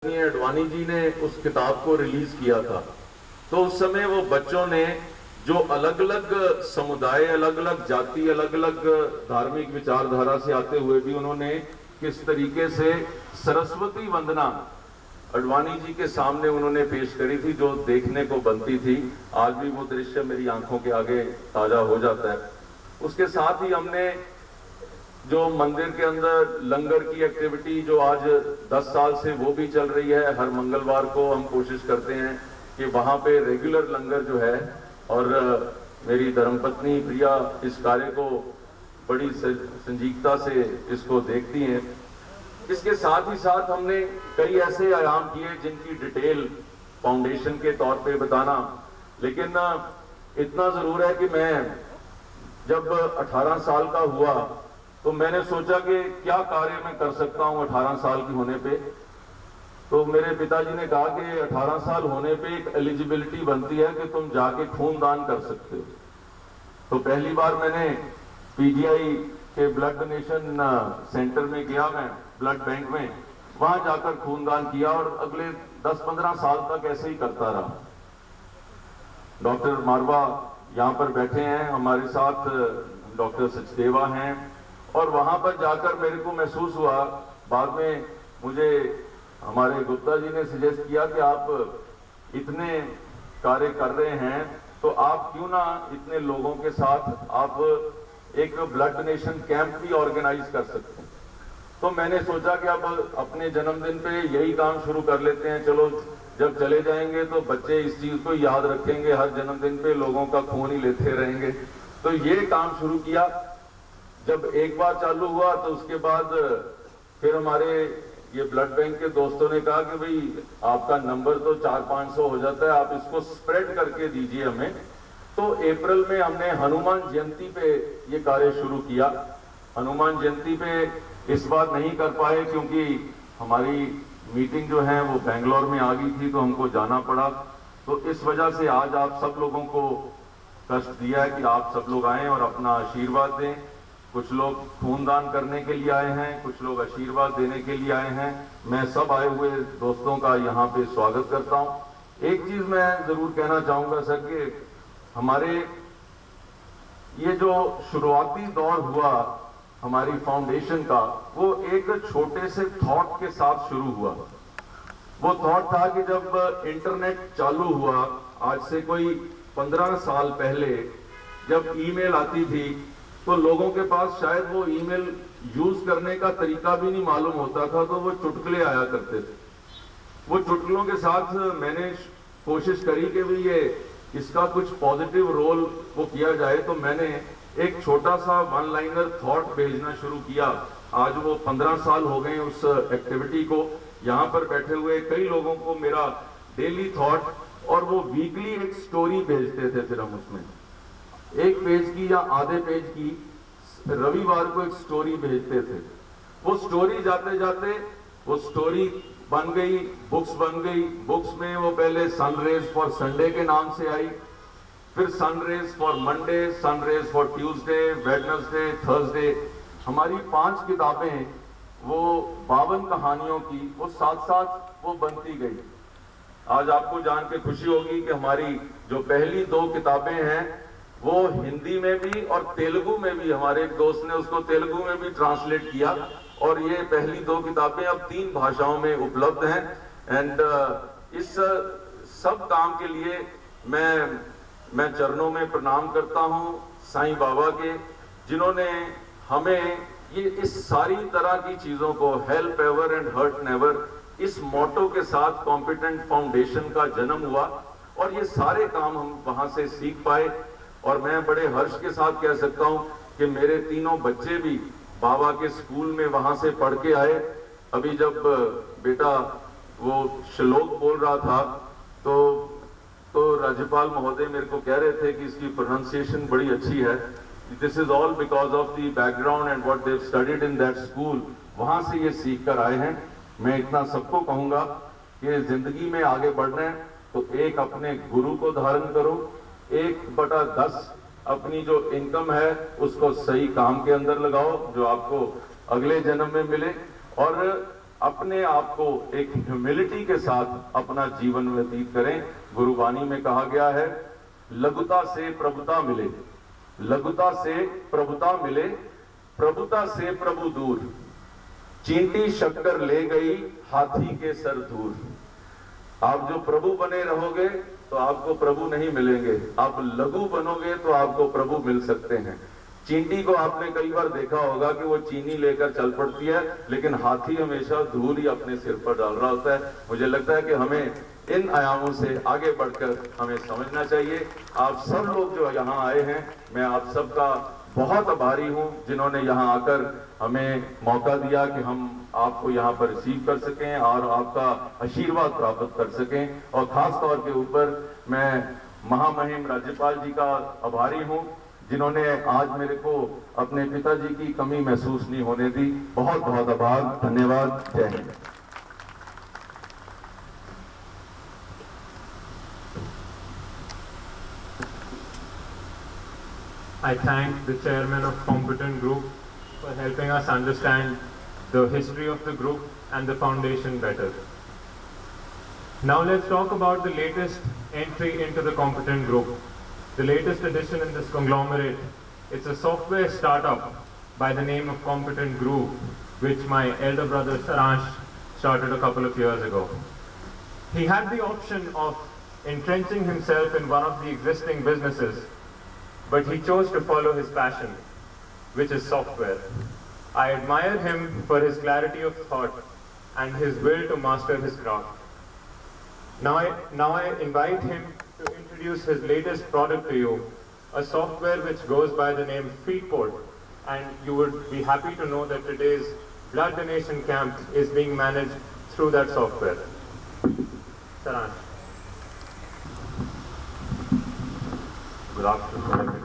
अडवाणी जी ने उस किताब को रिलीज किया था, तो उस समय वो बच्चों ने जो अलग अलग समुदाय, अलग अलग जाति, अलग अलग धार्मिक विचारधारा से आते हुए भी उन्होंने किस तरीके से सरस्वती वंदना अडवाणी जी के सामने उन्होंने पेश करी थी, जो देखने को बनती थी। आज भी वो दृश्य मेरी आंखों के आगे ताजा हो जाता है। उसके साथ ही हमने जो मंदिर के अंदर लंगर की एक्टिविटी जो आज 10 साल से वो भी चल रही है, हर मंगलवार को हम कोशिश करते हैं कि वहां पे रेगुलर लंगर जो है, और मेरी धर्मपत्नी प्रिया इस कार्य को बड़ी संजीवता से इसको देखती हैं। इसके साथ ही साथ हमने कई ऐसे आयाम किए जिनकी डिटेल फाउंडेशन के तौर पे बताना, लेकिन इतना जरूर है कि मैं जब 18 साल का हुआ तो मैंने सोचा कि क्या कार्य मैं कर सकता हूं 18 साल की होने पे। तो मेरे पिताजी ने कहा कि 18 साल होने पे एक एलिजिबिलिटी बनती है कि तुम जाके खून दान कर सकते हो। तो पहली बार मैंने पीजीआई के ब्लड डोनेशन सेंटर में गया, मैं ब्लड बैंक में, वहां जाकर खून दान किया और अगले 10-15 साल तक ऐसे ही करता रहा। डॉक्टर मारवा यहाँ पर बैठे हैं हमारे साथ, डॉक्टर सचदेवा हैं, और वहां पर जाकर मेरे को महसूस हुआ, बाद में मुझे हमारे गुप्ता जी ने सजेस्ट किया कि आप इतने कार्य कर रहे हैं तो आप क्यों ना इतने लोगों के साथ आप एक ब्लड डोनेशन कैंप भी ऑर्गेनाइज कर सकते हैं। तो मैंने सोचा कि अब अपने जन्मदिन पे यही काम शुरू कर लेते हैं। चलो जब चले जाएंगे तो बच्चे इस चीज को याद रखेंगे, हर जन्मदिन पे लोगों का खून ही लेते रहेंगे। तो ये काम शुरू किया। जब एक बार चालू हुआ तो उसके बाद फिर हमारे ये ब्लड बैंक के दोस्तों ने कहा कि भाई आपका नंबर तो 400-500 हो जाता है, आप इसको स्प्रेड करके दीजिए हमें। तो अप्रैल में हमने हनुमान जयंती पे ये कार्य शुरू किया। हनुमान जयंती पे इस बार नहीं कर पाए क्योंकि हमारी मीटिंग जो है वो बेंगलोर में आ गई थी, तो हमको जाना पड़ा। तो इस वजह से आज आप सब लोगों को कष्ट दिया है कि आप सब लोग आए और अपना आशीर्वाद दें। कुछ लोग खून दान करने के लिए आए हैं, कुछ लोग आशीर्वाद देने के लिए आए हैं। मैं सब आए हुए दोस्तों का यहाँ पे स्वागत करता हूँ। एक चीज मैं जरूर कहना चाहूंगा सर कि हमारे ये जो शुरुआती दौर हुआ हमारी फाउंडेशन का, वो एक छोटे से थॉट के साथ शुरू हुआ। वो थॉट था कि जब इंटरनेट चालू हुआ, आज से कोई 15 साल पहले, जब ईमेल आती थी तो लोगों के पास शायद वो ईमेल यूज करने का तरीका भी नहीं मालूम होता था, तो वो चुटकुले आया करते थे। वो चुटकुलों के साथ मैंने कोशिश करी कि भी ये इसका कुछ पॉजिटिव रोल वो किया जाए। तो मैंने एक छोटा सा वन लाइनर थॉट भेजना शुरू किया। आज वो 15 साल हो गए उस एक्टिविटी को। यहाँ पर बैठे हुए कई लोगों को मेरा डेली थॉट, और वो वीकली एक स्टोरी भेजते थे। फिर हम उसमें एक पेज की या आधे पेज की रविवार को एक स्टोरी भेजते थे। वो स्टोरी जाते जाते वो स्टोरी बन गई, बुक्स बन गई। बुक्स में वो पहले सनरेज फॉर संडे के नाम से आई, फिर sun rays for Monday, sun rays for Tuesday, Wednesday, Thursday. हमारी 5 किताबें वो 52 कहानियों की वो साथ साथ वो बनती गई। आज आपको जान के खुशी होगी कि हमारी जो पहली 2 किताबें हैं वो हिंदी में भी और तेलुगु में भी, हमारे एक दोस्त ने उसको तेलुगु में भी ट्रांसलेट किया, और ये पहली 2 किताबें अब 3 भाषाओं में उपलब्ध हैं। एंड इस सब काम के लिए मैं चरणों में प्रणाम करता हूं साईं बाबा के, जिन्होंने हमें ये इस सारी तरह की चीजों को, help ever and hurt never, इस मोटो के साथ कॉम्पिटेंट फाउंडेशन का जन्म हुआ, और ये सारे काम हम वहां से सीख पाए। और मैं बड़े हर्ष के साथ कह सकता हूं कि मेरे तीनों बच्चे भी बाबा के स्कूल में वहां से पढ़ के आए। अभी जब बेटा वो श्लोक बोल रहा था तो राज्यपाल महोदय मेरे को कह रहे थे कि इसकी प्रोनाउंसिएशन बड़ी अच्छी है। This is all because of the background and what they have studied in that school. वहां से ये सीख कर आए हैं। मैं इतना सबको कहूंगा कि जिंदगी में आगे बढ़ना है तो एक अपने गुरु को धारण करो, 1/10 अपनी जो इनकम है उसको सही काम के अंदर लगाओ जो आपको अगले जन्म में मिले। और अपने आप को एक ह्यूमिलिटी के साथ अपना जीवन व्यतीत करें। गुरुवाणी में कहा गया है, लघुता से प्रभुता मिले, लघुता से प्रभुता मिले, प्रभुता से प्रभु दूर, चींटी शक्कर ले गई हाथी के सर दूर। आप जो प्रभु बने रहोगे तो आपको प्रभु नहीं मिलेंगे, आप लघु बनोगे तो आपको प्रभु मिल सकते हैं। चींटी को आपने कई बार देखा होगा कि वो चीनी लेकर चल पड़ती है, लेकिन हाथी हमेशा धूल ही अपने सिर पर डाल रहा होता है। मुझे लगता है कि हमें इन आयामों से आगे बढ़कर हमें समझना चाहिए। आप सब लोग जो यहाँ आए हैं, मैं आप सबका बहुत आभारी हूँ, जिन्होंने यहाँ आकर हमें मौका दिया कि हम आपको यहाँ पर रिसीव कर सकें और आपका आशीर्वाद प्राप्त कर सकें। और खास तौर के ऊपर मैं महामहिम राज्यपाल जी का आभारी हूँ, जिन्होंने आज मेरे को अपने पिताजी की कमी महसूस नहीं होने दी। बहुत बहुत आभार, धन्यवाद, जय Hind. I thank the chairman of Competent Group for helping us understand the history of the group and the foundation better. Now let's talk about the latest entry into the Competent Group. The latest addition in this conglomerate. It's a software startup by the name of Competent Group, which my elder brother Saransh started a couple of years ago. He had the option of entrenching himself in one of the existing businesses, but he chose to follow his passion, which is software. I admire him for his clarity of thought and his will to master his craft. Now I invite him to introduce his latest product to you, a software which goes by the name Feedport, and you would be happy to know that today's blood donation camp is being managed through that software. Saransh. Good afternoon.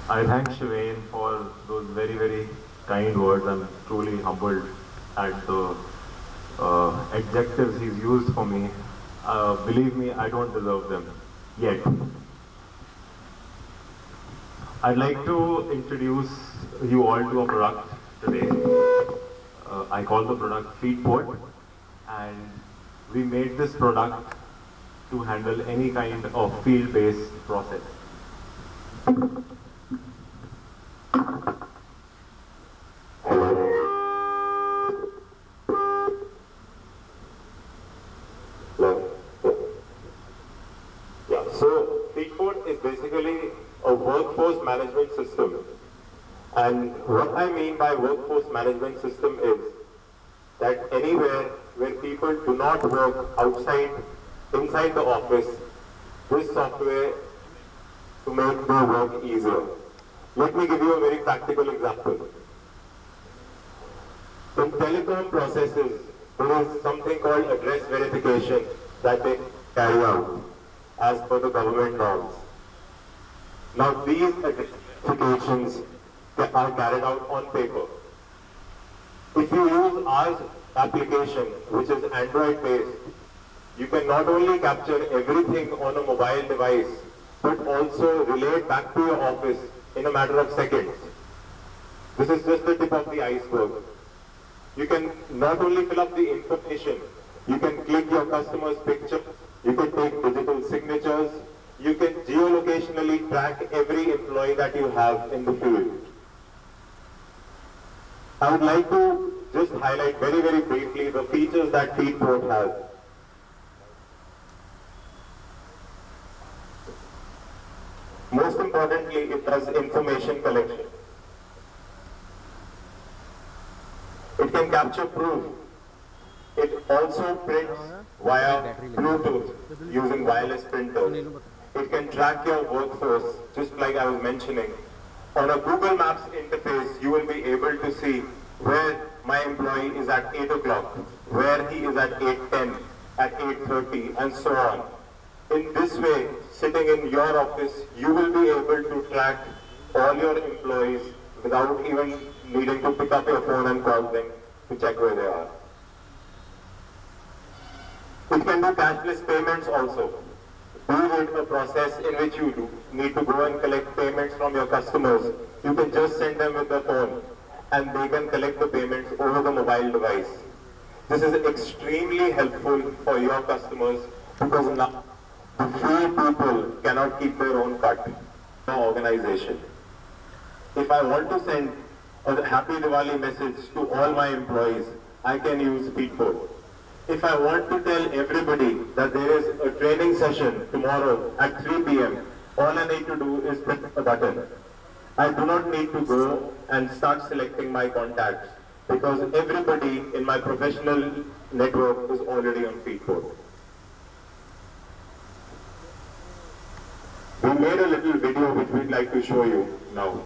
I thank Shivain for those very, very kind words. I'm truly humbled at the adjectives he's used for me. Believe me, I don't deserve them yet. I'd like to introduce you all to a product today. I call the product Feedport, and we made this product to handle any kind of field-based process. So Feedport is basically a workforce management system. And what I mean by workforce management system is that anywhere where people do not work inside the office, this software to make their work easier. Let me give you a very practical example. In telecom processes, there is something called address verification that they carry out as per the government norms. Now these verifications are carried out on paper. If you use our application, which is Android based, you can not only capture everything on a mobile device, but also relate back to your office in a matter of seconds. This is just the tip of the iceberg. You can not only fill up the information, you can click your customer's picture, you can take digital signatures, you can geolocationally track every employee that you have in the field. I would like to just highlight very, very briefly the features that Feedport has. Most importantly, it does information collection. It can capture proof. It also prints via Bluetooth using wireless printers. It can track your workforce, just like I was mentioning. On a Google Maps interface, you will be able to see where my employee is at 8 o'clock, where he is at 8:10, at 8:30, and so on. In this way, sitting in your office, you will be able to track all your employees without even needing to pick up your phone and call them to check where they are. It can do cashless payments also. be it a process in which you need to go and collect payments from your customers, you can just send them with the phone and they can collect the payments over the mobile device. This is extremely helpful for your customers because now the few people cannot keep their own cut. No organization. If I want to send a Happy Diwali message to all my employees, I can use Feedport. If I want to tell everybody that there is a training session tomorrow at 3 p.m., all I need to do is press a button. I do not need to go and start selecting my contacts because everybody in my professional network is already on Feedport. We made a little video which we'd like to show you now.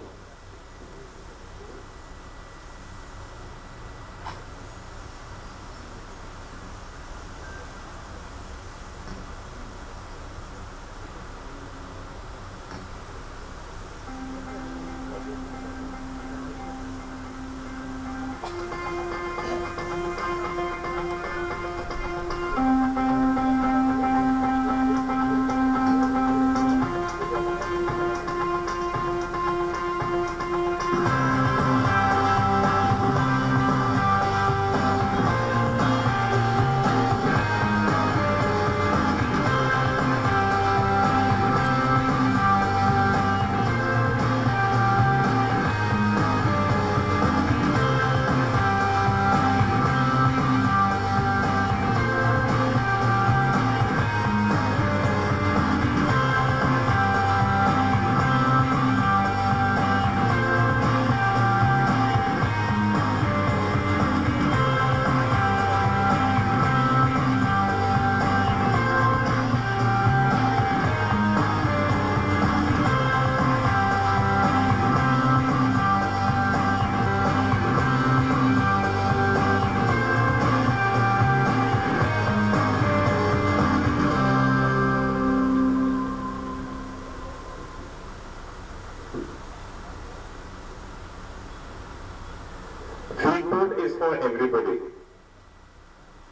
Feedport is for everybody.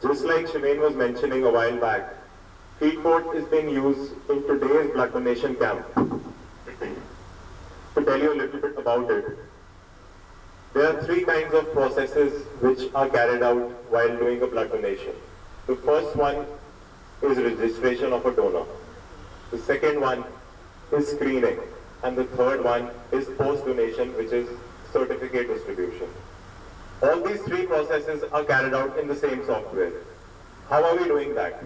Just like Shemaine was mentioning a while back, Feedport is being used in today's blood donation camp. To tell you a little bit about it, there are three kinds of processes which are carried out while doing a blood donation. The first one is registration of a donor. The second one is screening. And the third one is post-donation, which is certificate distribution. All these three processes are carried out in the same software. How are we doing that?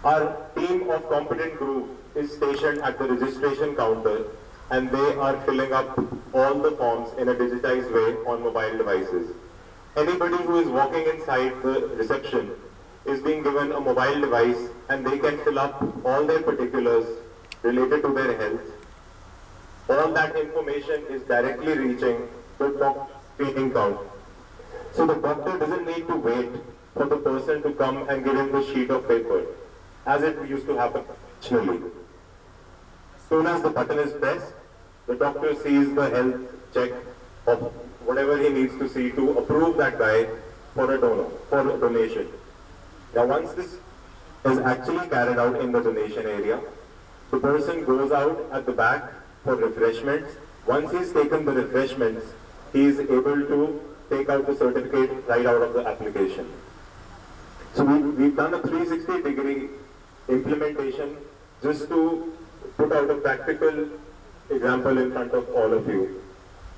Our team of competent group is stationed at the registration counter and they are filling up all the forms in a digitized way on mobile devices. Anybody who is walking inside the reception is being given a mobile device and they can fill up all their particulars related to their health. All that information is directly reaching the doctor's screening count. So the doctor doesn't need to wait for the person to come and give him the sheet of paper, as it used to happen traditionally. As soon as the button is pressed, the doctor sees the health check of whatever he needs to see to approve that guy for a donation. Now once this is actually carried out in the donation area, the person goes out at the back for refreshments. Once he's taken the refreshments, he is able to take out the certificate right out of the application. So we've done a 360-degree implementation just to put out a practical example in front of all of you.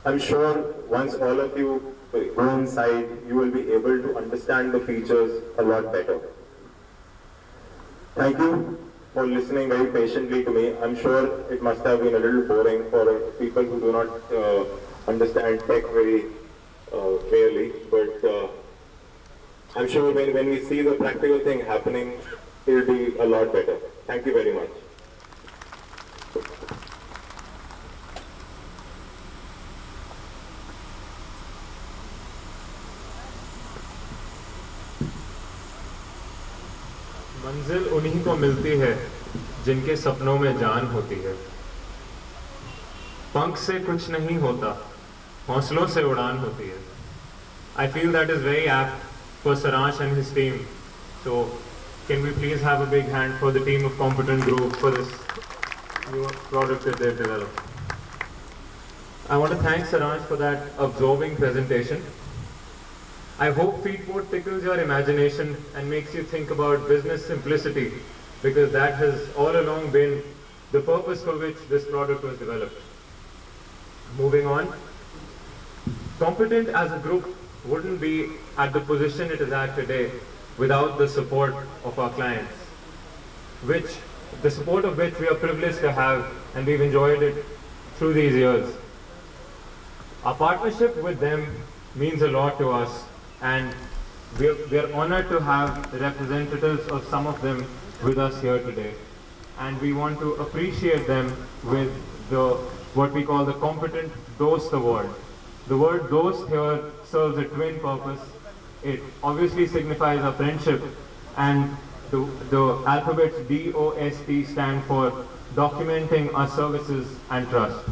I'm sure once all of you go inside, you will be able to understand the features a lot better. Thank you for listening very patiently to me. I'm sure it must have been a little boring for people who do not understand tech very clearly, but I'm sure when we see the practical thing happening, it will be a lot better. Thank you very much. मंजिल उन्हीं को मिलती है जिनके सपनों में जान होती है। पंख से कुछ नहीं होता, हौसलों से उड़ान होती है। I feel that is very apt for Saransh and his team. So Can we please have a big hand for the team of Competent Group for this new product that they've developed. I want to thank Saransh for that absorbing presentation. I hope Feedport tickles your imagination and makes you think about business simplicity, because that has all along been the purpose for which this product was developed. Moving on, Competent as a group wouldn't be at the position it is at today without the support of our clients, the support of which we are privileged to have, and we've enjoyed it through these years. Our partnership with them means a lot to us, and we are honored to have representatives of some of them with us here today. And we want to appreciate them with what we call the Competent Dost Award. The word dost here serves a twin purpose. It obviously signifies our friendship, and the alphabets DOST stand for documenting our services and trust.